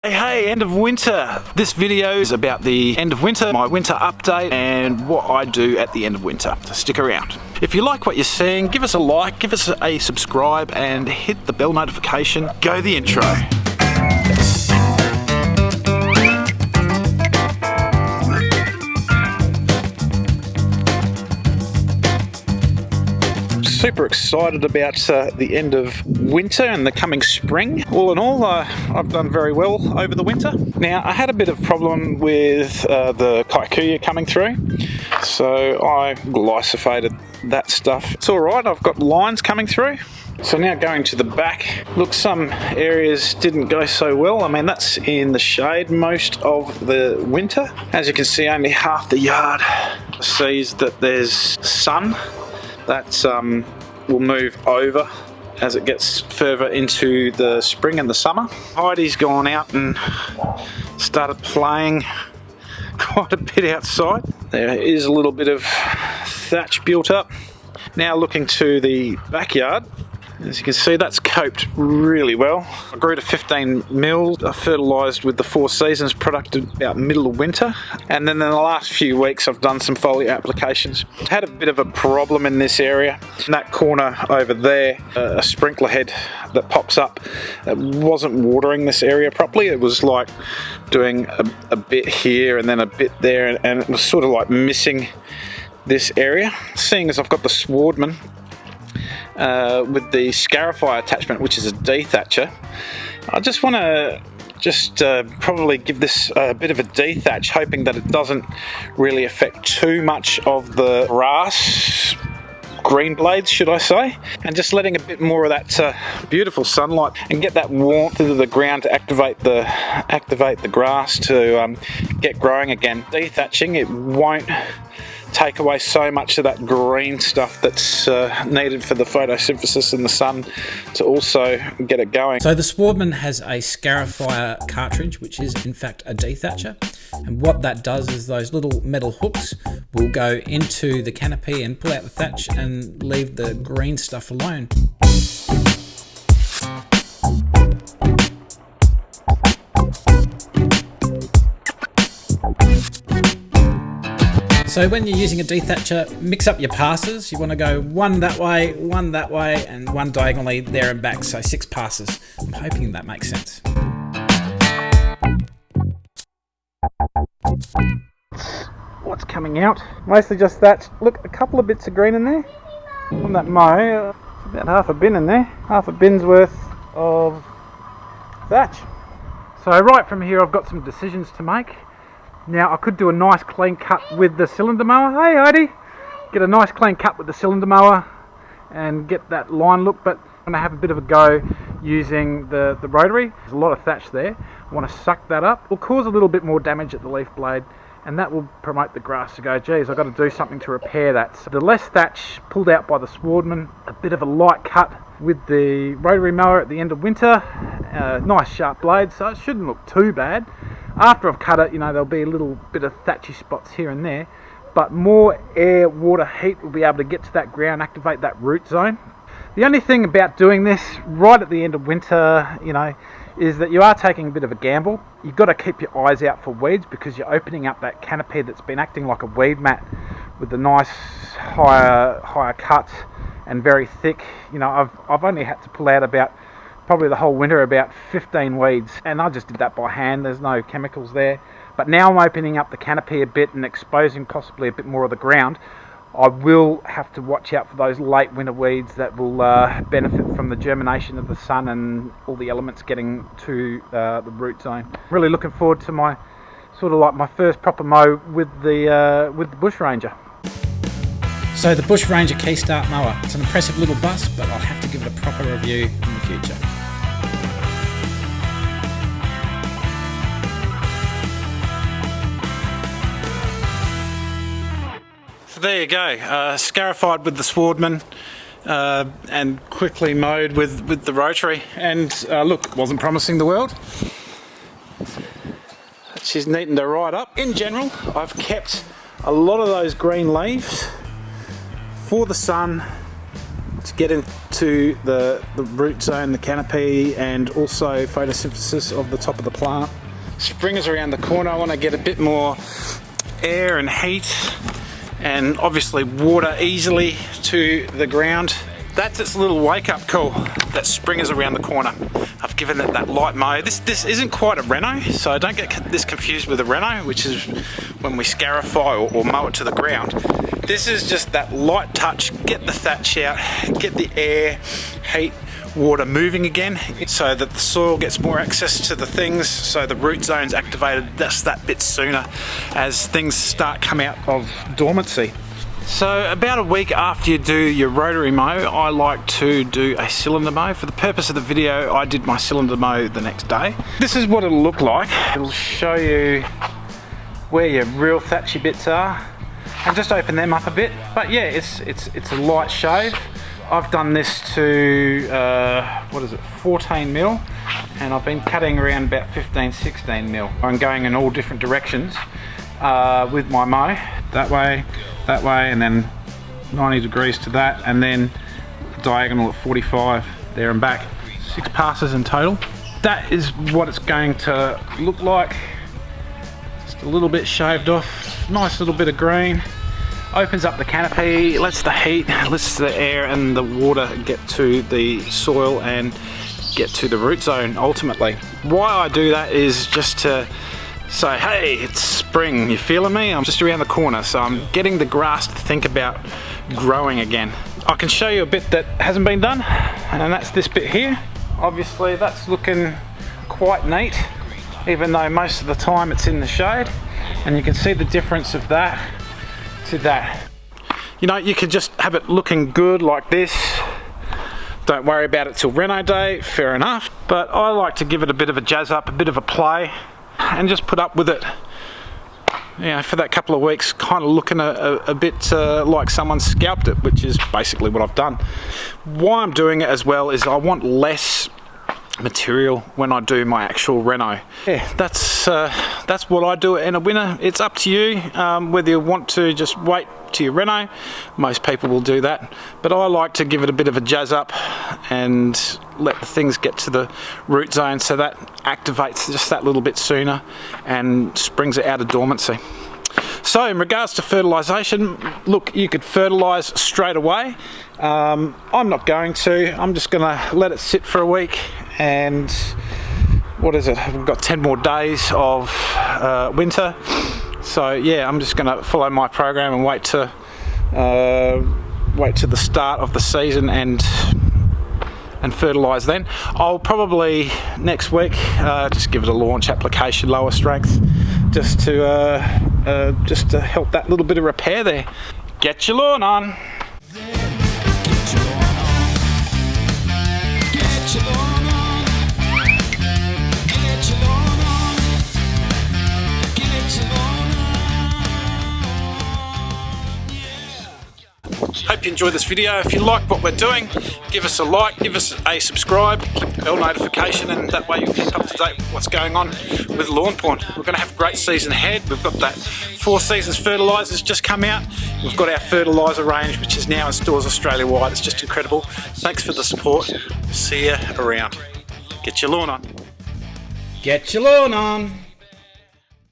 Hey, end of winter. This video is about the end of winter, my winter update, and what I do at the end of winter. So stick around. If you like what you're seeing, give us a like, give us a subscribe, and hit the bell notification. Go the intro. Super excited about the end of winter and the coming spring. All in all, I've done very well over the winter. Now, I had a bit of problem with the kikuyu coming through, so I lysified that stuff. It's all right, I've got lines coming through. So now going to the back, look, some areas didn't go so well. I mean, that's in the shade most of the winter. As you can see, only half the yard sees that there's sun. That will move over as it gets further into the spring and the summer. Heidi's gone out and started playing quite a bit outside. There is a little bit of thatch built up. Now looking to the backyard, as you can see, that's coped really well. I grew to 15 mils. I fertilised with the Four Seasons product about middle of winter, and then in the last few weeks I've done some foliar applications. I had a bit of a problem in this area. In that corner over there, a sprinkler head that pops up, it wasn't watering this area properly. It was like doing a bit here and then a bit there, and it was sort of like missing this area. Seeing as I've got the Swardman with the Scarifier attachment, which is a dethatcher, I just want to probably give this a bit of a dethatch, hoping that it doesn't really affect too much of the grass green blades, should I say, and just letting a bit more of that beautiful sunlight and get that warmth into the ground to activate the grass to get growing again. Dethatching, it won't take away so much of that green stuff that's needed for the photosynthesis in the sun to also get it going. So the Swardman has a Scarifier cartridge, which is in fact a dethatcher, and what that does is those little metal hooks will go into the canopy and pull out the thatch and leave the green stuff alone. So when you're using a dethatcher, mix up your passes. You want to go one that way, and one diagonally there and back, so 6 passes. I'm hoping that makes sense. What's coming out? Mostly just that. Look, a couple of bits of green in there from that mow. About half a bin in there. Half a bin's worth of thatch. So right from here I've got some decisions to make. Now I could do a nice clean cut with the cylinder mower. Hey Heidi! Get a nice clean cut with the cylinder mower and get that line look, but I'm going to have a bit of a go using the rotary. There's a lot of thatch there. I want to suck that up. It will cause a little bit more damage at the leaf blade, and that will promote the grass to go, geez, I've got to do something to repair that. So the less thatch pulled out by the Swardman, a bit of a light cut with the rotary mower at the end of winter, nice sharp blade, so it shouldn't look too bad. After I've cut it, you know, there'll be a little bit of thatchy spots here and there, but more air, water, heat will be able to get to that ground, activate that root zone. The only thing about doing this right at the end of winter, you know, is that you are taking a bit of a gamble. You've got to keep your eyes out for weeds, because you're opening up that canopy that's been acting like a weed mat with the nice higher cut and very thick. You know, I've only had to pull out about probably the whole winter about 15 weeds, and I just did that by hand. There's no chemicals there. But now I'm opening up the canopy a bit and exposing possibly a bit more of the ground. I will have to watch out for those late winter weeds that will benefit from the germination of the sun and all the elements getting to the root zone. Really looking forward to my sort of like my first proper mow with the Bush Ranger. So the Bush Ranger Key Start mower. It's an impressive little bus, but I'll have to give it a proper review in the future. So there you go, scarified with the Swardman and quickly mowed with the rotary, and look, wasn't promising the world. She's neatened her right up. In general, I've kept a lot of those green leaves for the sun to get into the root zone, the canopy, and also photosynthesis of the top of the plant. Springers around the corner. I want to get a bit more air and heat and obviously water easily to the ground. That's its little wake-up call, that springers around the corner. I've given it that light mow. This isn't quite a reno, so don't get this confused with a reno, which is when we scarify or mow it to the ground. This is just that light touch, get the thatch out, get the air, heat, water moving again, so that the soil gets more access to the things, so the root zone's activated just that bit sooner as things start come out of dormancy. So about a week after you do your rotary mow, I like to do a cylinder mow. For the purpose of the video, I did my cylinder mow the next day. This is what it'll look like. It'll show you where your real thatchy bits are and just open them up a bit. But yeah, it's a light shave. I've done this to, 14 mil, and I've been cutting around about 15, 16 mil. I'm going in all different directions with my mow. That way, and then 90 degrees to that, and then diagonal at 45 there and back. 6 passes in total. That is what it's going to look like. Just a little bit shaved off, nice little bit of green. Opens up the canopy, lets the heat, lets the air and the water get to the soil and get to the root zone ultimately. Why I do that is just to say, hey, it's spring, you feeling me? I'm just around the corner, so I'm getting the grass to think about growing again. I can show you a bit that hasn't been done, and that's this bit here. Obviously that's looking quite neat, even though most of the time it's in the shade, and you can see the difference of that to that. You know, you could just have it looking good like this. Don't worry about it till reno day, fair enough, but I like to give it a bit of a jazz up, a bit of a play, and just put up with it, you know, for that couple of weeks, kind of looking a bit like someone scalped it, which is basically what I've done. Why I'm doing it as well is I want less material when I do my actual reno. Yeah, that's what I do in a winter. It's up to you whether you want to just wait to your reno. Most people will do that, but I like to give it a bit of a jazz up and let the things get to the root zone, so that activates just that little bit sooner and springs it out of dormancy. So in regards to fertilisation, look, you could fertilise straight away. I'm not going to. I'm just going to let it sit for a week, and what is it? We've got 10 more days of winter. So yeah, I'm just going to follow my program and wait to the start of the season and fertilise then. I'll probably next week just give it a launch application, lower strength, just to help that little bit of repair there. Get your lawn on. Hope you enjoyed this video. If you like what we're doing, give us a like, give us a subscribe, click the bell notification, and that way you'll keep up to date with what's going on with Lawnporn. We're going to have a great season ahead. We've got that 4 Seasons fertilisers just come out. We've got our fertiliser range, which is now in stores Australia-wide. It's just incredible. Thanks for the support. See you around. Get your lawn on. Get your lawn on.